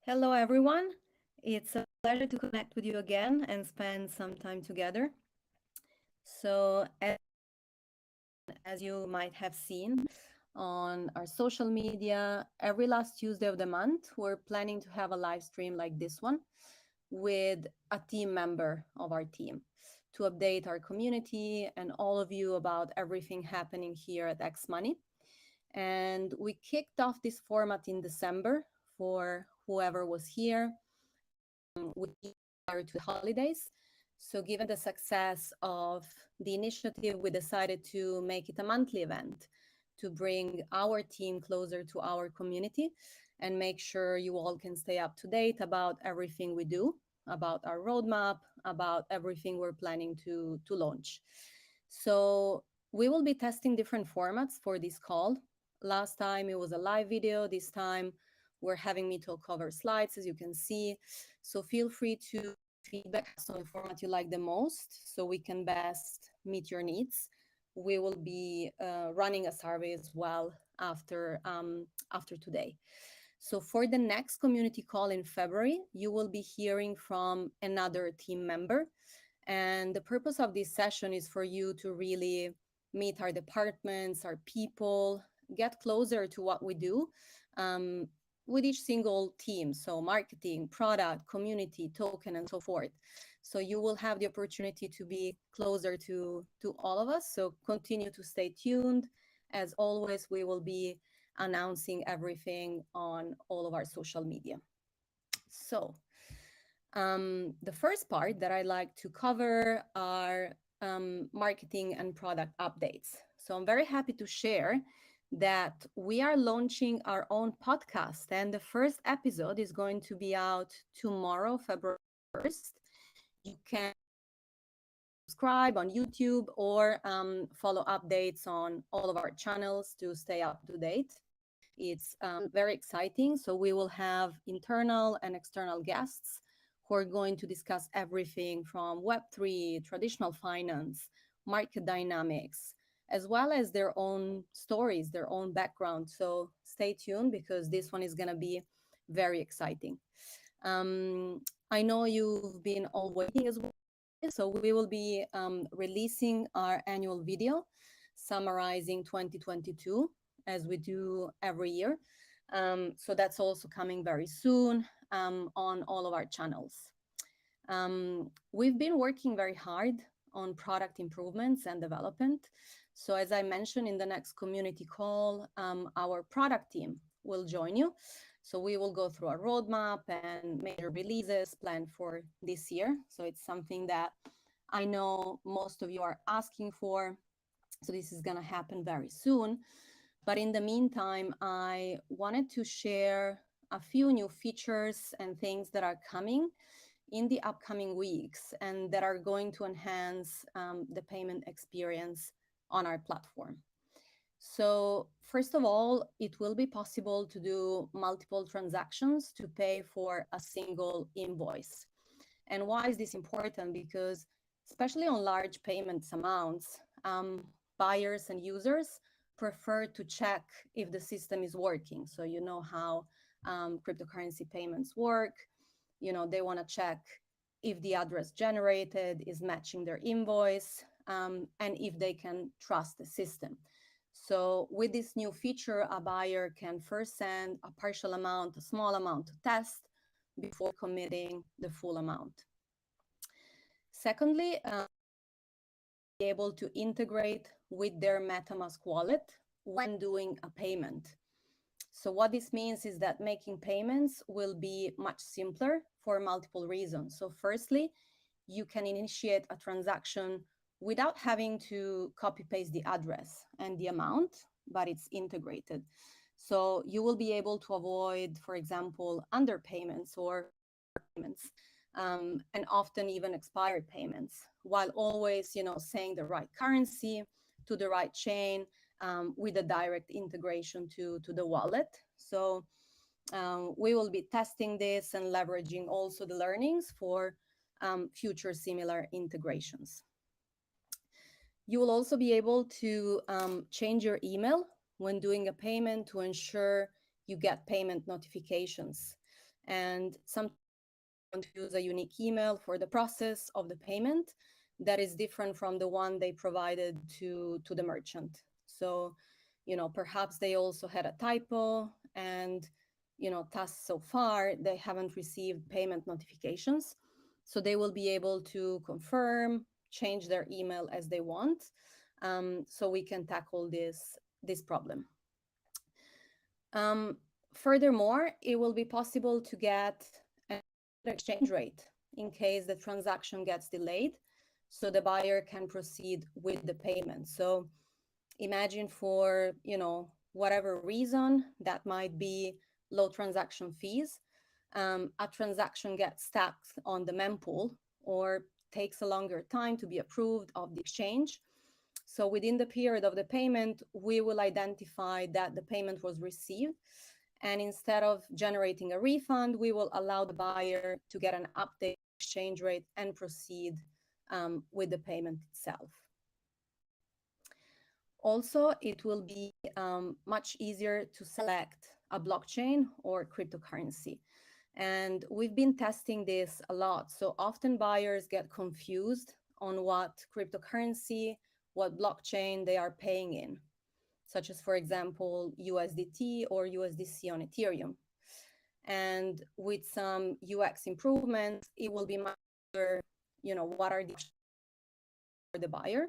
Hello, everyone. It's a pleasure to connect with you again and spend some time together. So, as you might have seen on our social media, every last Tuesday of the month, we're planning to have a live stream like this one with a team member of our team to update our community and all of you about everything happening here at xMoney. And we kicked off this format in December for whoever was here prior to the holidays. So given the success of the initiative, we decided to make it a monthly event to bring our team closer to our community and make sure you all can stay up to date about everything we do, about our roadmap, about everything we're planning to launch. So we will be testing different formats for this call. Last time it was a live video. This time we're having me to cover slides, as you can see. So feel free to feedback us on the format you like the most so we can best meet your needs. We will be running a survey as well after today. So for the next community call in February, you will be hearing from another team member. And the purpose of this session is for you to really meet our departments, our people, get closer to what we do with each single team. So marketing, product, community, token, and so forth. So you will have the opportunity to be closer to all of us. So continue to stay tuned. As always, we will be announcing everything on all of our social media. So the first part that I like to cover are marketing and product updates. So I'm very happy to share that we are launching our own podcast, and the first episode is going to be out tomorrow, February 1st. You can subscribe on YouTube or follow updates on all of our channels to stay up to date. It's very exciting. So we will have internal and external guests who are going to discuss everything from Web3, traditional finance, market dynamics, as well as their own stories, their own background. So stay tuned because this one is going to be very exciting. I know you've been all waiting as well. So we will be releasing our annual video summarizing 2022 as we do every year. So that's also coming very soon on all of our channels. We've been working very hard on product improvements and development. So as I mentioned in the next community call, our product team will join you. So we will go through our roadmap and major releases planned for this year. So it's something that I know most of you are asking for. So this is going to happen very soon. But in the meantime, I wanted to share a few new features and things that are coming in the upcoming weeks and that are going to enhance the payment experience on our platform. So first of all, it will be possible to do multiple transactions to pay for a single invoice. And why is this important? Because especially on large payments amounts, buyers and users prefer to check if the system is working. So you know how cryptocurrency payments work. You know, they want to check if the address generated is matching their invoice and if they can trust the system. So with this new feature, a buyer can first send a partial amount, a small amount to test before committing the full amount. Secondly, be able to integrate with their MetaMask wallet when doing a payment. So what this means is that making payments will be much simpler for multiple reasons. So firstly, you can initiate a transaction without having to copy paste the address and the amount, but it's integrated. So you will be able to avoid, for example, underpayments or payments, and often even expired payments, while always, saying the right currency to the right chain with a direct integration to the wallet. So we will be testing this and leveraging also the learnings for future similar integrations. You will also be able to change your email when doing a payment to ensure you get payment notifications. And sometimes want to use a unique email for the process of the payment that is different from the one they provided to the merchant. So, perhaps they also had a typo, and, thus so far they haven't received payment notifications. So they will be able to confirm, change their email as they want. So we can tackle this problem. Furthermore, it will be possible to get an exchange rate in case the transaction gets delayed, so the buyer can proceed with the payment. So imagine for, whatever reason, that might be low transaction fees, a transaction gets stuck on the mempool or takes a longer time to be approved of the exchange. So within the period of the payment, we will identify that the payment was received. And instead of generating a refund, we will allow the buyer to get an updated exchange rate and proceed with the payment itself. Also, it will be much easier to select a blockchain or cryptocurrency. And we've been testing this a lot. So often buyers get confused on what cryptocurrency, what blockchain they are paying in, such as, for example, USDT or USDC on Ethereum. And with some UX improvements, it will be much clearer, what are the options for the buyer.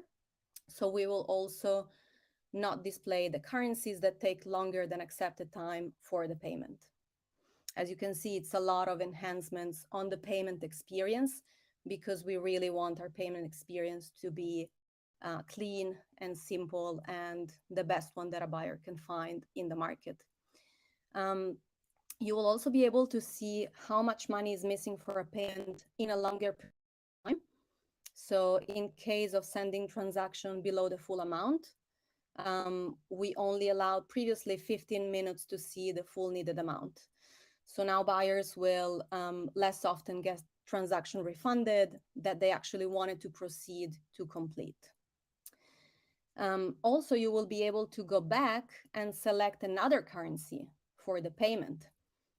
So we will also not display the currencies that take longer than accepted time for the payment. As you can see, it's a lot of enhancements on the payment experience, because we really want our payment experience to be clean and simple and the best one that a buyer can find in the market. You will also be able to see how much money is missing for a payment in a longer period of time. So in case of sending transaction below the full amount, we only allowed previously 15 minutes to see the full needed amount. So now buyers will less often get transaction refunded that they actually wanted to proceed to complete. Also, you will be able to go back and select another currency for the payment.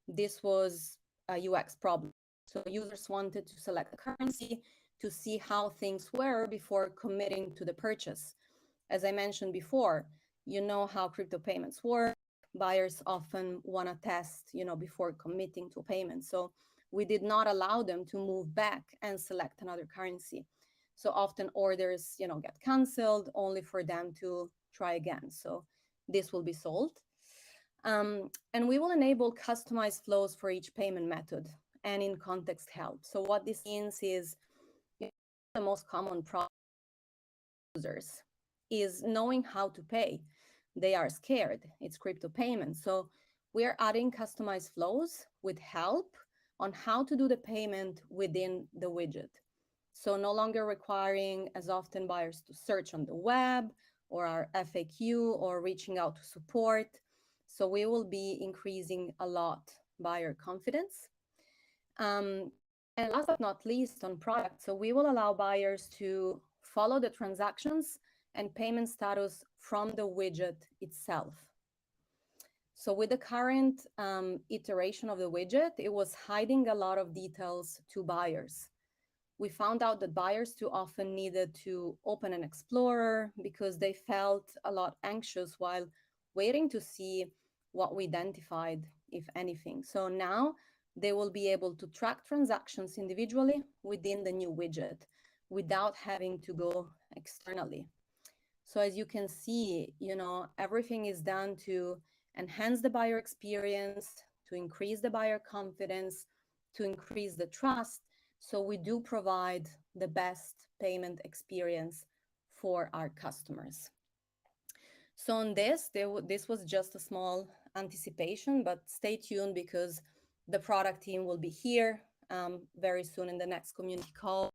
This was a UX problem. So users wanted to select a currency to see how things were before committing to the purchase. As I mentioned before, you know how crypto payments work. Buyers often want to test, before committing to payment. So we did not allow them to move back and select another currency. So often orders, get canceled only for them to try again. So this will be solved. And we will enable customized flows for each payment method and in context help. So what this means is the most common problem users is knowing how to pay. They are scared. It's crypto payments. So we are adding customized flows with help on how to do the payment within the widget. So no longer requiring as often buyers to search on the web or our FAQ or reaching out to support. So we will be increasing a lot buyer confidence. And last but not least, on product, so we will allow buyers to follow the transactions and payment status from the widget itself. So with the current iteration of the widget, it was hiding a lot of details to buyers. We found out that buyers too often needed to open an explorer because they felt a lot anxious while waiting to see what we identified, if anything. So now they will be able to track transactions individually within the new widget without having to go externally. So as you can see, everything is done to enhance the buyer experience, to increase the buyer confidence, to increase the trust. So we do provide the best payment experience for our customers. So on this, this was just a small anticipation, but stay tuned because the product team will be here very soon in the next community call,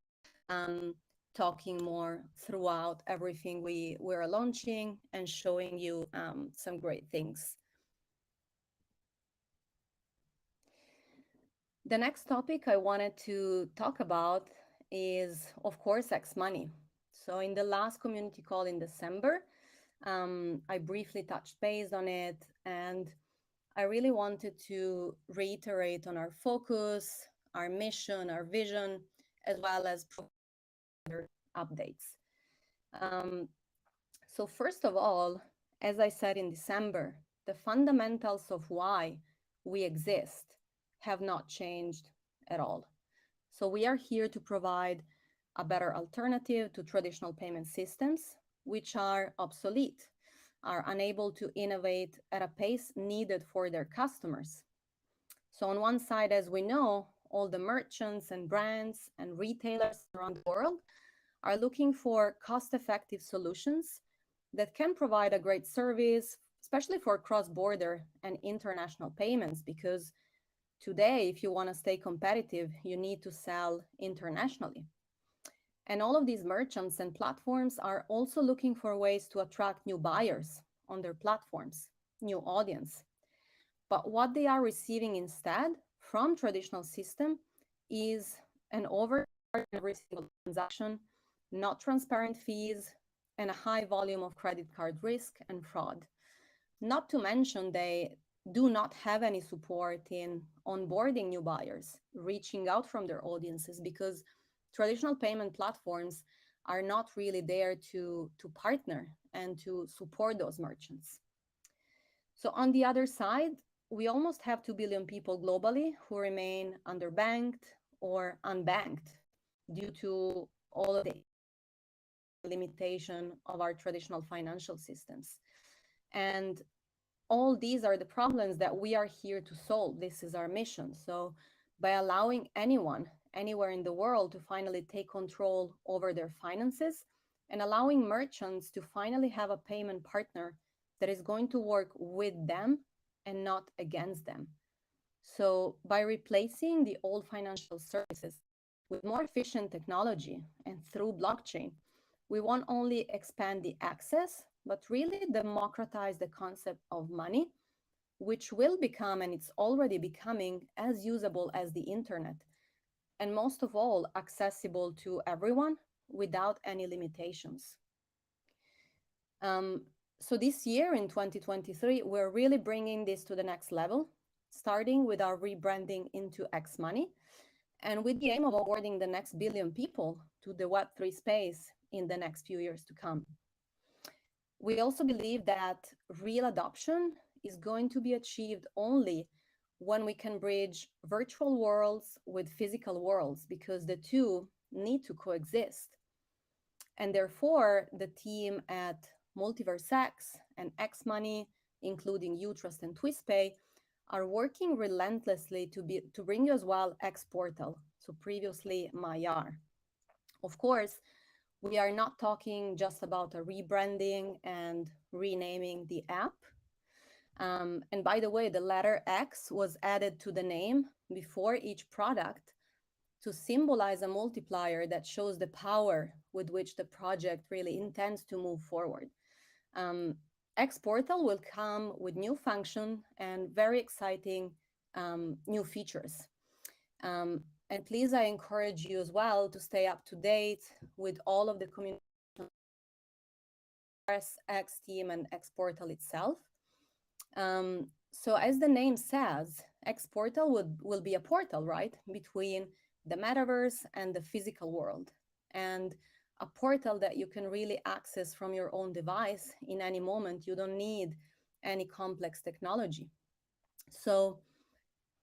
talking more throughout everything we're launching and showing you some great things. The next topic I wanted to talk about is, of course, xMoney. So in the last community call in December, I briefly touched base on it, and I really wanted to reiterate on our focus, our mission, our vision, as well as other updates. Um, so, first of all, as I said in December, the fundamentals of why we exist have not changed at all. So, we are here to provide a better alternative to traditional payment systems, which are obsolete, are unable to innovate at a pace needed for their customers. So, on one side, as we know, all the merchants and brands and retailers around the world are looking for cost effective solutions that can provide a great service, especially for cross border and international payments. Because today, if you want to stay competitive, you need to sell internationally. And all of these merchants and platforms are also looking for ways to attract new buyers on their platforms, new audience. But what they are receiving instead from traditional system is an overcharge every single transaction, not transparent fees, and a high volume of credit card risk and fraud. Not to mention they do not have any support in onboarding new buyers, reaching out from their audiences, because traditional payment platforms are not really there to partner and to support those merchants. So on the other side, we almost have 2 billion people globally who remain underbanked or unbanked due to all of the limitation of our traditional financial systems. And all these are the problems that we are here to solve. This is our mission. So by allowing anyone anywhere in the world to finally take control over their finances and allowing merchants to finally have a payment partner that is going to work with them and not against them. So by replacing the old financial services with more efficient technology and through blockchain, we won't only expand the access, but really democratize the concept of money, which will become, and it's already becoming, as usable as the internet. And most of all, accessible to everyone without any limitations. Um, so this year in 2023, we're really bringing this to the next level, starting with our rebranding into xMoney, and with the aim of onboarding the next billion people to the Web3 space in the next few years to come. We also believe that real adoption is going to be achieved only when we can bridge virtual worlds with physical worlds, because the two need to coexist. And therefore, the team at MultiverseX and xMoney, including Utrust and TwistPay, are working relentlessly to bring you as well X Portal, so previously Mayar. Of course, we are not talking just about a rebranding and renaming the app. And by the way, the letter X was added to the name before each product to symbolize a multiplier that shows the power with which the project really intends to move forward. X Portal will come with new function and very exciting new features. And please, I encourage you as well to stay up to date with all of the communication X team and X Portal itself. So as the name says, X Portal will be a portal, right, between the metaverse and the physical world, and a portal that you can really access from your own device in any moment. You don't need any complex technology. So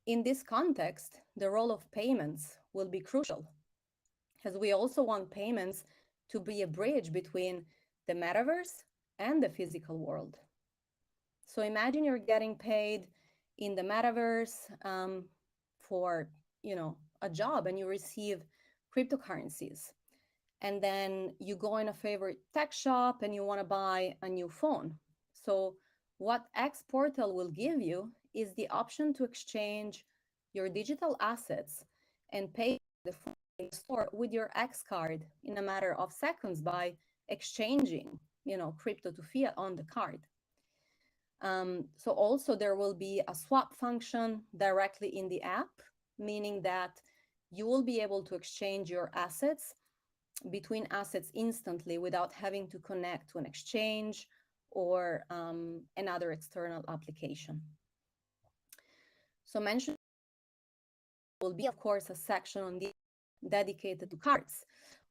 in this context, the role of payments will be crucial, as we also want payments to be a bridge between the metaverse and the physical world. So imagine you're getting paid in the metaverse for, a job, and you receive cryptocurrencies. And then you go in a favorite tech shop and you want to buy a new phone. So what X Portal will give you is the option to exchange your digital assets and pay the phone in the store with your X card in a matter of seconds by exchanging, crypto to fiat on the card. So also there will be a swap function directly in the app, meaning that you will be able to exchange your assets between assets instantly without having to connect to an exchange or another external application. So mention will be, of course, a section on the dedicated to cards,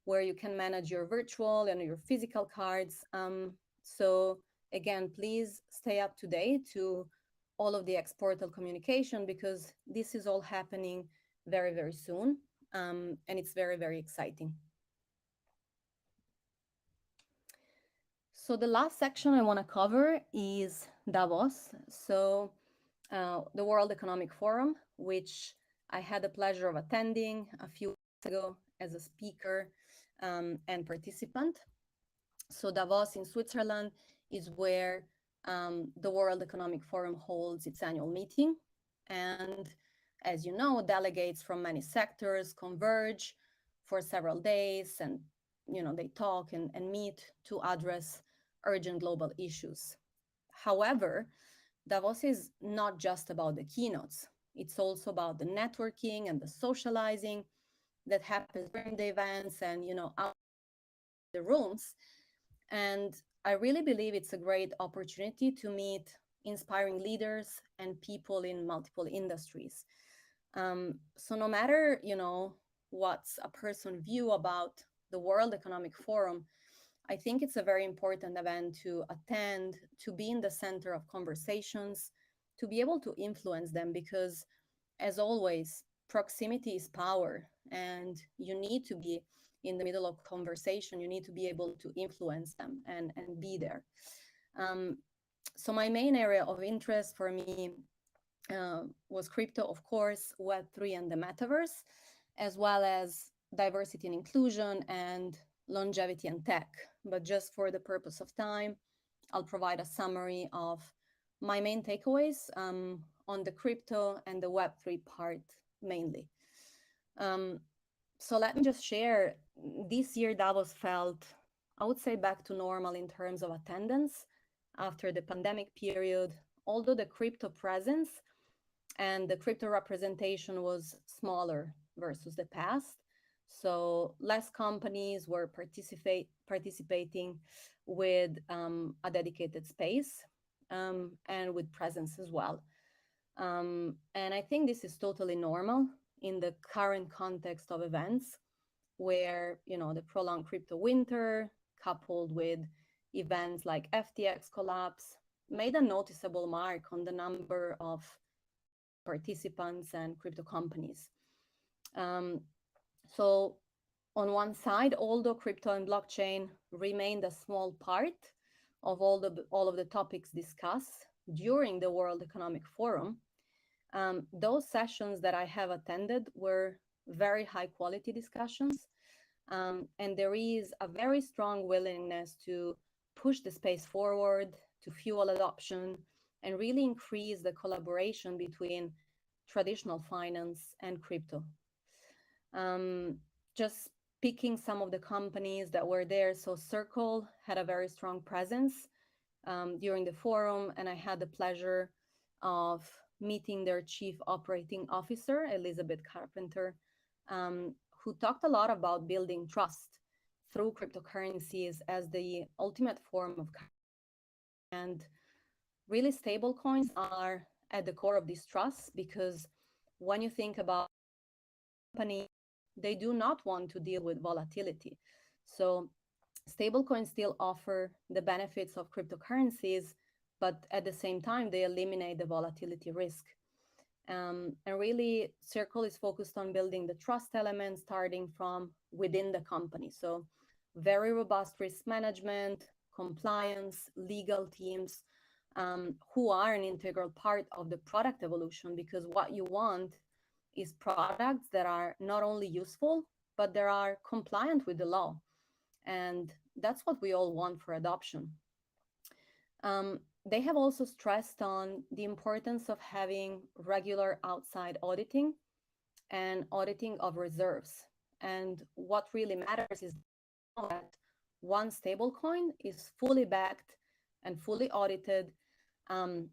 where you can manage your virtual and your physical cards. So again, please stay up to date to all of the exportal communication, because this is all happening very, very soon. And it's very, very exciting. So the last section I want to cover is Davos. So the World Economic Forum, which I had the pleasure of attending a few weeks ago as a speaker and participant. So Davos in Switzerland is where the World Economic Forum holds its annual meeting. And as you know, delegates from many sectors converge for several days, and they talk and meet to address urgent global issues. However, Davos is not just about the keynotes. It's also about the networking and the socializing that happens during the events and, out the rooms. And I really believe it's a great opportunity to meet inspiring leaders and people in multiple industries. So no matter, what's a person's view about the World Economic Forum, I think it's a very important event to attend, to be in the center of conversations, to be able to influence them, because as always, proximity is power, and you need to be in the middle of conversation. You need to be able to influence them and be there. So my main area of interest for me was crypto, of course, Web3 and the metaverse, as well as diversity and inclusion and longevity and tech. But just for the purpose of time, I'll provide a summary of my main takeaways on the crypto and the Web3 part mainly. So let me just share, this year Davos felt, I would say, back to normal in terms of attendance after the pandemic period, although the crypto presence and the crypto representation was smaller versus the past. So less companies were participating with a dedicated space and with presence as well. And I think this is totally normal in the current context of events, where the prolonged crypto winter coupled with events like FTX collapse made a noticeable mark on the number of participants and crypto companies. So on one side, although crypto and blockchain remained a small part of all of the topics discussed during the World Economic Forum, those sessions that I have attended were very high quality discussions. And there is a very strong willingness to push the space forward, to fuel adoption, and really increase the collaboration between traditional finance and crypto. Just picking some of the companies that were there. So Circle had a very strong presence during the forum, and I had the pleasure of meeting their chief operating officer, Elizabeth Carpenter, who talked a lot about building trust through cryptocurrencies as the ultimate form of currency. And really, stable coins are at the core of this trust, because when you think about companies, they do not want to deal with volatility. So stablecoins still offer the benefits of cryptocurrencies, but at the same time, they eliminate the volatility risk. And really, Circle is focused on building the trust element starting from within the company. So very robust risk management, compliance, legal teams who are an integral part of the product evolution, because what you want is products that are not only useful, but they are compliant with the law. And that's what we all want for adoption. They have also stressed on the importance of having regular outside auditing and auditing of reserves. And what really matters is that one stablecoin is fully backed and fully audited. And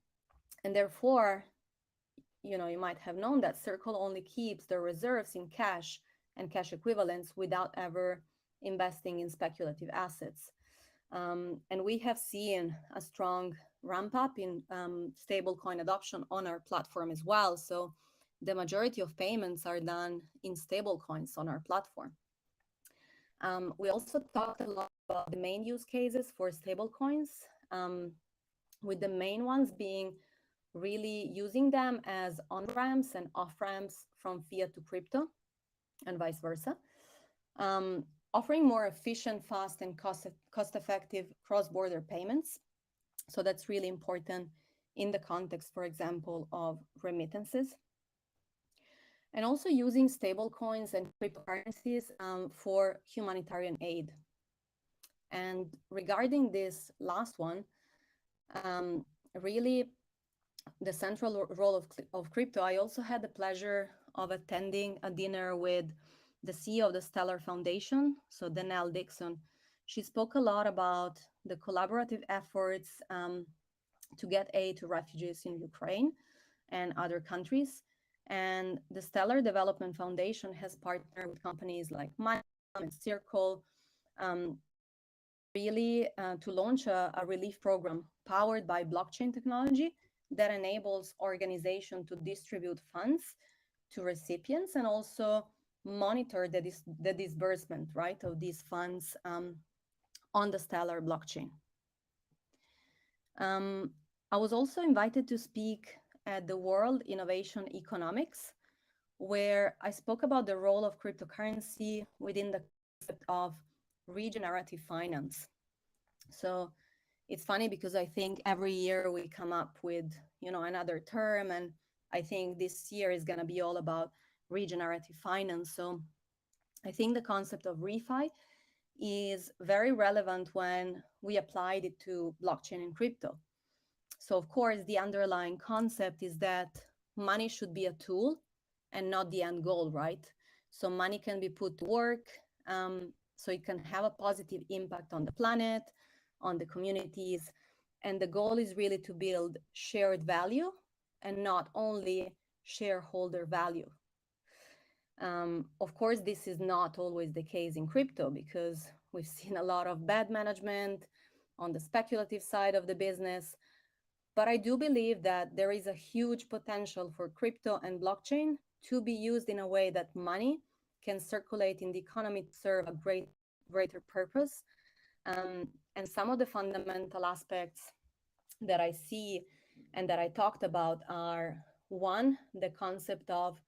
therefore, you might have known that Circle only keeps the reserves in cash and cash equivalents without ever investing in speculative assets. And we have seen a strong ramp up in stablecoin adoption on our platform as well. So the majority of payments are done in stablecoins on our platform. We also talked a lot about the main use cases for stablecoins, with the main ones being really using them as on-ramps and off-ramps from fiat to crypto and vice versa. Offering more efficient, fast, and cost-effective cross-border payments. So that's really important in the context, for example, of remittances. And also using stablecoins and cryptocurrencies for humanitarian aid. And regarding this last one, really the central role of crypto, I also had the pleasure of attending a dinner with the CEO of the Stellar Foundation, so Danelle Dixon. She spoke a lot about the collaborative efforts to get aid to refugees in Ukraine and other countries. And the Stellar Development Foundation has partnered with companies like MyCom and Circle, really to launch a relief program powered by blockchain technology that enables organizations to distribute funds to recipients and also monitor the disbursement, right, of these funds on the Stellar blockchain. I was also invited to speak at the World Innovation Economics, where I spoke about the role of cryptocurrency within the concept of regenerative finance. So it's funny because I think every year we come up with, another term, and I think this year is going to be all about regenerative finance. So I think the concept of refi is very relevant when we applied it to blockchain and crypto. So of course, the underlying concept is that money should be a tool and not the end goal, right? So money can be put to work, so it can have a positive impact on the planet, on the communities. And the goal is really to build shared value and not only shareholder value. Of course, this is not always the case in crypto because we've seen a lot of bad management on the speculative side of the business. But I do believe that there is a huge potential for crypto and blockchain to be used in a way that money can circulate in the economy to serve a greater purpose. And some of the fundamental aspects that I see and that I talked about are, one, the concept of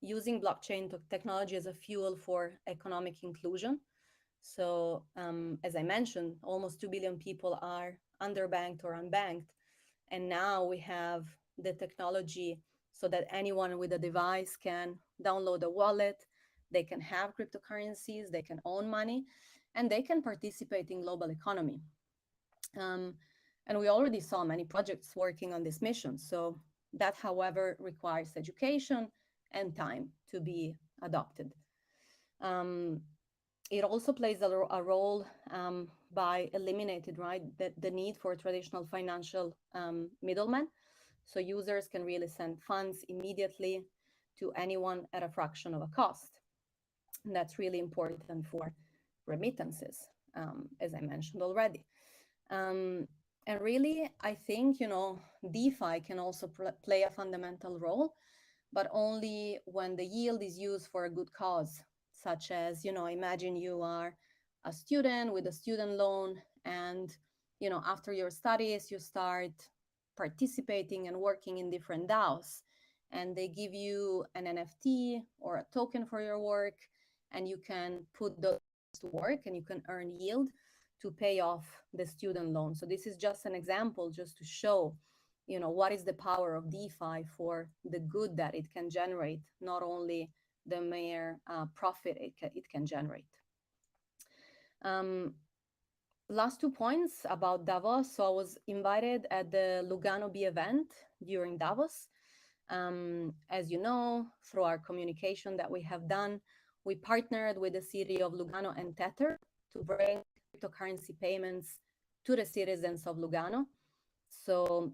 using blockchain technology as a fuel for economic inclusion. So as I mentioned, almost 2 billion people are underbanked or unbanked. And now we have the technology so that anyone with a device can download a wallet, they can have cryptocurrencies, they can own money, and they can participate in global economy. And we already saw many projects working on this mission. So that, however, requires education and time to be adopted. It also plays a role by eliminating, right, the need for traditional financial middlemen. So users can really send funds immediately to anyone at a fraction of a cost. And that's really important for remittances, as I mentioned already. And really, I think, DeFi can also play a fundamental role, but only when the yield is used for a good cause, such as, imagine you are a student with a student loan and, after your studies, you start participating and working in different DAOs, and they give you an NFT or a token for your work, and you can put those to work and you can earn yield to pay off the student loan. So this is just an example just to show, what is the power of DeFi for the good that it can generate, not only the mere profit it can generate. Last 2 points about Davos. So I was invited at the Lugano B event during Davos. As you know, through our communication that we have done, we partnered with the city of Lugano and Tether to bring cryptocurrency payments to the citizens of Lugano. So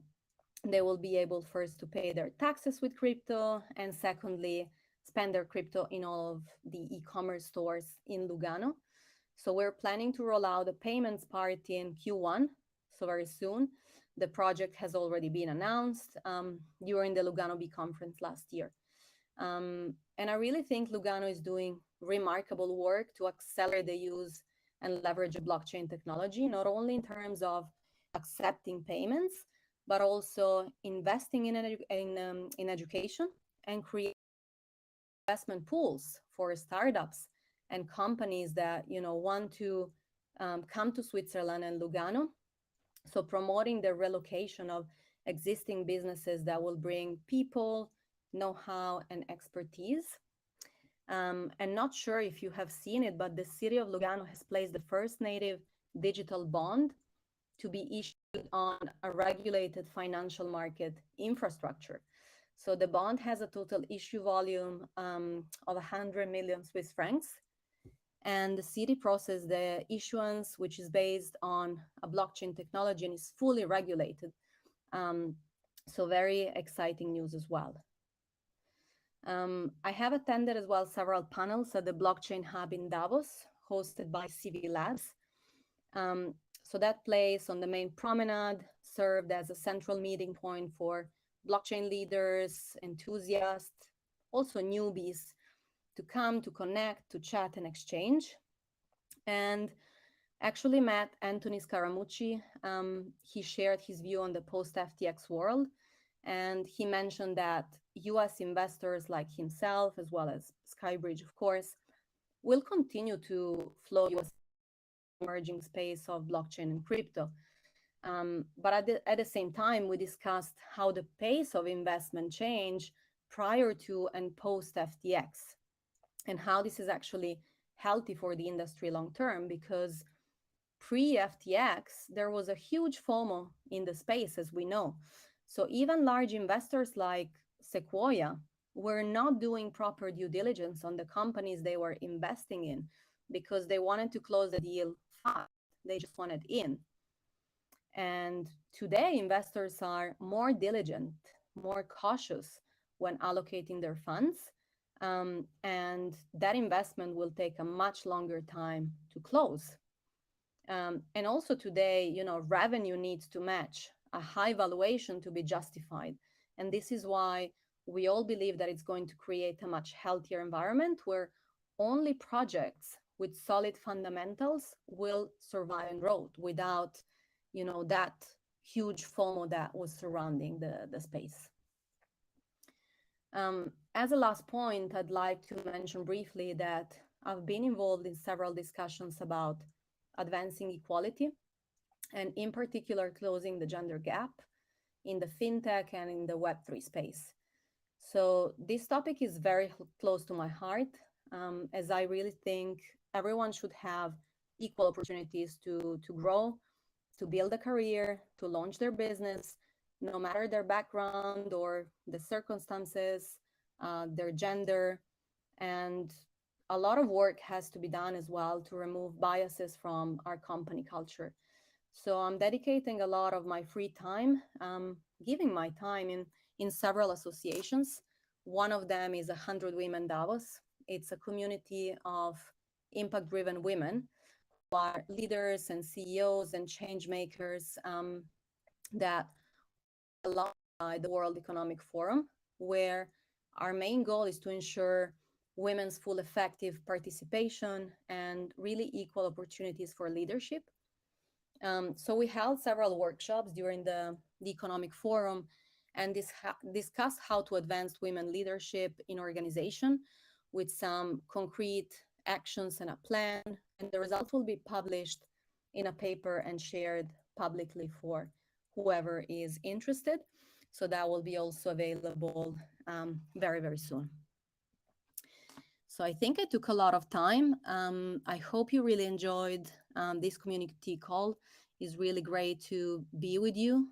they will be able first to pay their taxes with crypto, and secondly, spend their crypto in all of the e-commerce stores in Lugano. So we're planning to roll out a payments part in Q1, so very soon. The project has already been announced during the Lugano B conference last year. And I really think Lugano is doing remarkable work to accelerate the use and leverage of blockchain technology, not only in terms of accepting payments, but also investing in education and creating investment pools for startups and companies that want to come to Switzerland and Lugano. So promoting the relocation of existing businesses that will bring people, know-how, and expertise. And not sure if you have seen it, but the city of Lugano has placed the first native digital bond to be issued on a regulated financial market infrastructure. So the bond has a total issue volume of 100 million Swiss francs. And the city processed the issuance, which is based on a blockchain technology and is fully regulated. So very exciting news as well. I have attended as well several panels at the Blockchain Hub in Davos, hosted by CV Labs. So that place on the main promenade served as a central meeting point for blockchain leaders, enthusiasts, also newbies to come, to connect, to chat and exchange. And actually met Anthony Scaramucci. He shared his view on the post-FTX world. And he mentioned that US investors like himself, as well as Skybridge, of course, will continue to flow US emerging space of blockchain and crypto. But at the same time, we discussed how the pace of investment changed prior to and post FTX, and how this is actually healthy for the industry long term, because pre-FTX, there was a huge FOMO in the space, as we know. So even large investors like Sequoia were not doing proper due diligence on the companies they were investing in because they wanted to close the deal fast. They just wanted in. And today, investors are more diligent, more cautious when allocating their funds. And that investment will take a much longer time to close. And also today, revenue needs to match a high valuation to be justified. And this is why we all believe that it's going to create a much healthier environment where only projects with solid fundamentals will survive and grow without, that huge FOMO that was surrounding the space. As a last point, I'd like to mention briefly that I've been involved in several discussions about advancing equality, and in particular, closing the gender gap in the fintech and in the Web3 space. So this topic is very close to my heart, as I really think everyone should have equal opportunities to grow, to build a career, to launch their business, no matter their background or the circumstances, their gender. And a lot of work has to be done as well to remove biases from our company culture. So I'm dedicating a lot of my free time, giving my time in several associations. One of them is 100 Women Davos. It's a community of impact-driven women who are leaders and CEOs and change makers that work alongside the World Economic Forum, where our main goal is to ensure women's full effective participation and really equal opportunities for leadership. So we held several workshops during the Economic Forum and discussed how to advance women leadership in organization with some concrete actions and a plan. And the results will be published in a paper and shared publicly for whoever is interested. So that will be also available very, very soon. So I think I took a lot of time. I hope you really enjoyed this community call. It's really great to be with you.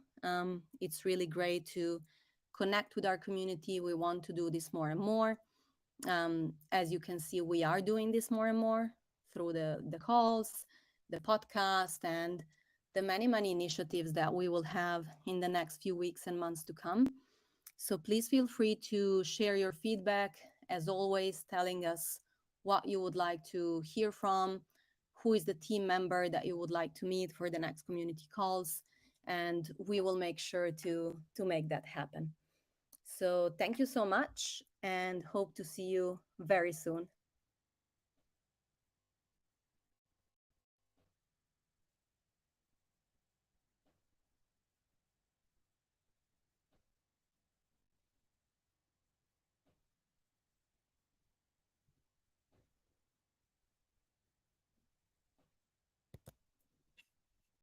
It's really great to connect with our community. We want to do this more and more. As you can see, we are doing this more and more through the calls, the podcast, and the many, many initiatives that we will have in the next few weeks and months to come. So please feel free to share your feedback, as always, telling us what you would like to hear from, who is the team member that you would like to meet for the next community calls, and we will make sure to make that happen. So thank you so much, and hope to see you very soon.